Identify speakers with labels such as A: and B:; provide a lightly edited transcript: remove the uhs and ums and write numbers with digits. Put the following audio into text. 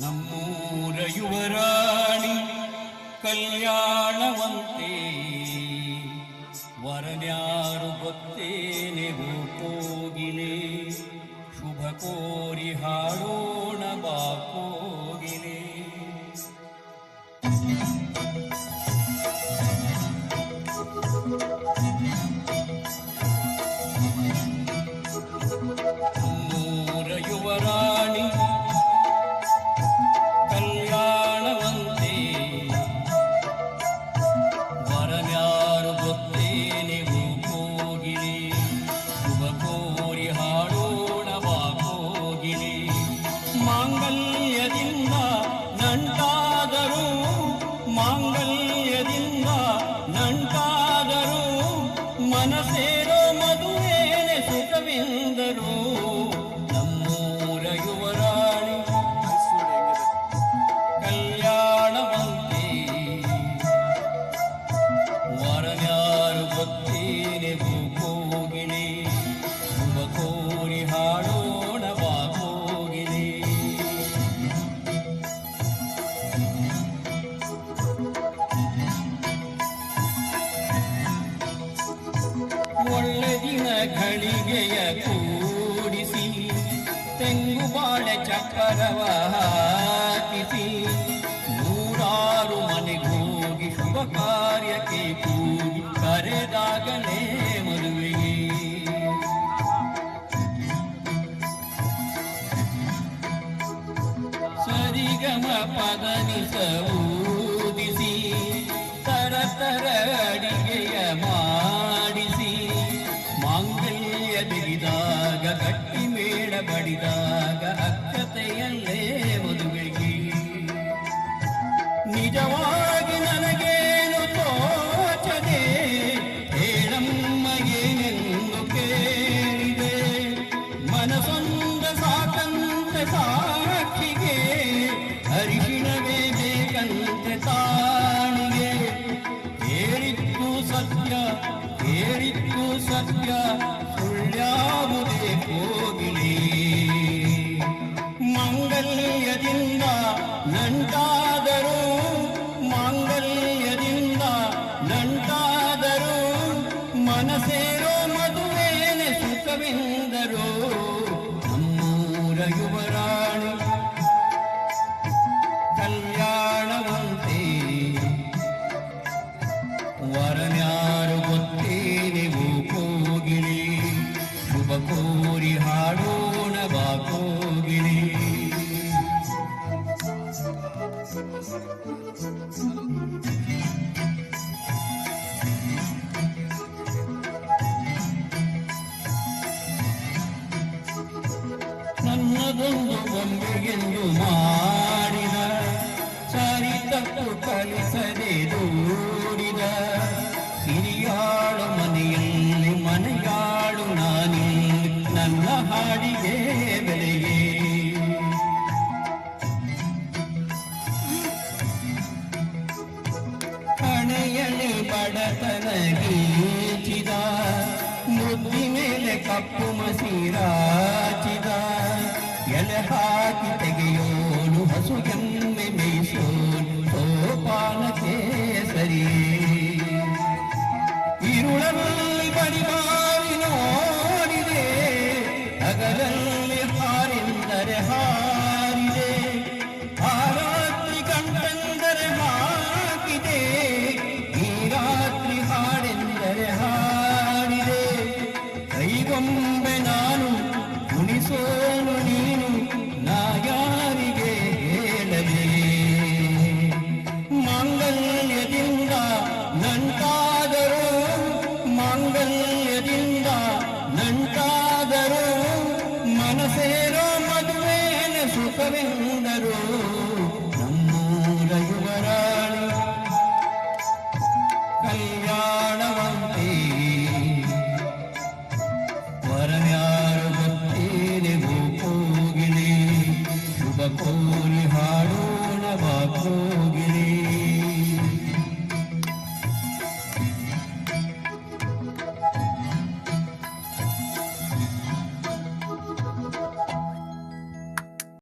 A: ನಮ್ಮೂರ ಯುವರಾಣಿ ಕಲ್ಯಾಣವಂತೆ ವರನ್ಯಾರು ಗೊತ್ತೇನೆವು ಕೋಗಿಲೆ ಶುಭ ಕೋರಿ ಹಾಡೋಣ ಬಾ ಕೋಗಿಲೆ. ನಮ್ಮೂರ ಯುವರಾಣಿ ಕಲ್ಯಾಣವಂತೆ ವರನ್ಯಾರು ಗೊತ್ತೇನೆವು ಕೋಗಿಲೆ ಶುಭ ಕೋರಿ ಹಾಡೋಣ ಬಾ ಕೋಗಿಲೆ. ಮಾಂಗಲ್ಯದಿಂದ ನಂಟಾದರೂ ಮಾಂಗಲ್ಯದಿಂದ ನಂಟಾದರೂ ಮನಸೇರೋ ಮದುವೇನೆ ಸುಖವೆಂದರು. ನಮ್ಮೂರ ಯುವರಾಣಿ ಕಲ್ಯಾಣವಂತೆ ವರನ್ಯಾರು ಗೊತ್ತೇನೆವು ಕೋಗಿಲೆ ಶುಭ ಕೋರಿ ಹಾಡೋಣ ಬಾ ಕೋಗಿಲೆ. ಒಳ್ಳೆ ದಿನ ಘಳಿಗೆಯ ಕೂಡಿಸಿ ತೆಂಗು ಬಾಳೆ ಚಕ್ಕರವ ಹಾಕಿಸಿ ನೂರಾರು ಮನೆಗೋಗಿ ಶುಭ ಕಾರ್ಯಕ್ಕೆ ಕೂಗಿ ಕರೆದಾಗಲೇ ಮದುವೆಗೆ. ಸರಿಗಮ ಪದನಿಸ ಊದಿಸಿ ತರತರ ಅಡಿಗೆಯ ಮಾಡಿಸಿ ಮಾಂಗಲ್ಯ ಬಿಗಿದಾಗ ಗಟ್ಟಿ ಮೇಳ ಬಡಿದಾಗ ಅಕ್ಕತೆಯಲ್ಲೇ ಮದುವೆಗೆ. ನಿಜವಾಗಿ ನನಗೇನು ತೋಚದೆ ಹೇಳಮ್ಮ ಏನೆಂದು ಕೇಳಿದೆ. ಮನಸೊಂದ ಸಾಕಂತೆ ಸಾಕ್ಷಿಗೆ ಅರಿಶಿಣವೇ ಬೇಕಂತೆ ತಾಣಿಗೆ. ಹೇಳಿದ್ದು ಸತ್ಯ ಹೇಳಿದ್ದು ಸತ್ಯ ಸುಳ್ಳ್ಯಾವುದೇ ಕೋಗಿಲೆ. ಮಾಂಗಲ್ಯದಿಂದ ನಂಟಾದರೂ ಮಾಂಗಲ್ಯದಿಂದ ನಂಟಾದರೂ ಮನಸೇರೋ ಮದುವೇನೆ ಸುಖವೆಂದರು. ನಮ್ಮೂರ ಯುವರಾಣಿ ಕಲ್ಯಾಣವಂತೆ ವರನ್ಯಾರು ಗೊತ್ತೇನೆವು ಕೋಗಿಲೆ ಶುಭ ಕೋರಿ ಹಾಡೋಣ ಬಾ ಕೋಗಿಲೆ. ನನ್ನದೊಂದು ಗೊಂಬೆಗೆಂದು ಮಾಡಿದ ಸರಿ ತಪ್ಪು ಕಲಿಸದೆ ದೂಡಿದ ಹಿರಿಯಾಳು ಮನೆಯಲ್ಲಿ ಮನೆಯಾಳು ನಾನಿಲ್ಲಿ ನನ್ನ ಹಾಡಿಗೆ ಬೆಲೆಗೆ. ಹಣೆಯಲ್ಲಿ ಬಡತನ ಗೀಚಿದ ಮುದ್ದಿ ಮೇಲೆ ಕಪ್ಪು ಮಸೀರಾಚಿದ ಎಲೆ ಹಾಕಿ ತೆಗೆಯೋನು ಹಸು ಎಮ್ಮೆ ಮೇಯಿಸೋನು ಸೋಪಾನಕ್ಕೆ ಸರಿ. ഇരുളಲ್ಲಿ ಬಡಿಮಾರಿ ನೋಡಿದೆ ಹಗಲಲ್ಲಿ ಹಾರೆಂದರೆ ಹಾರಿದೆ. ಆ ರಾತ್ರಿ ಕಂಡೆಂದರೆ ಹಾಕಿದೆ ಈ ರಾತ್ರಿ ಹಾಡೆಂದರೆ ಹಾಡಿದೆ. ಕೈಗೊಂಬೆ ನಾನು ಕುಣಿಸೋನು ನೀನು ನಾ ಯಾರಿಗೆ ಹೇಳಲೇ. ಮಾಂಗಲ್ಯದಿಂದ ನಂಟಾದರೂ ಮಾಂಗಲ್ಯದಿಂದ ನಂಟಾದರೂ ಮನಸೇರೋ ಮದುವೇನೆ ಸುಖವೆಂದ